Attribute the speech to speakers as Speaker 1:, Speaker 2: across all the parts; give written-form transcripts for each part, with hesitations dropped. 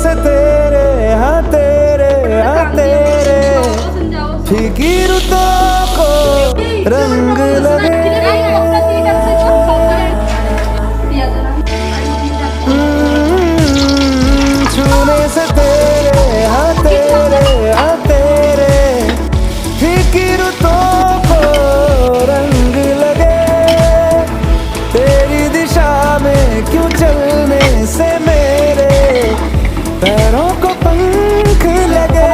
Speaker 1: से तेरे हाँ तेरे हाँ तेरे फीकी रुतों को रंग लगे। छूने से तेरे हाँ तेरे हाँ तेरे फीकी रुतों को रंग लगे। तेरी दिशा में क्यों चलने से मेरे पैरों को पंख लगे।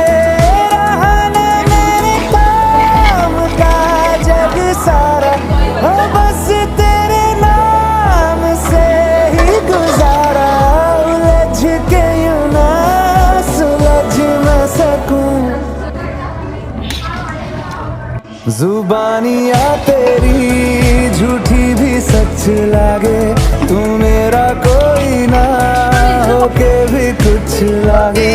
Speaker 1: रहने मेरे काम का जग सारा हो बस तेरे नाम से ही गुजारा। उलझ के यूं ना सुलझ न सकूं। जुबानियाँ तेरी झूठी भी सच लागे। तू मेरा कोई ना होके भी कुछ लागे।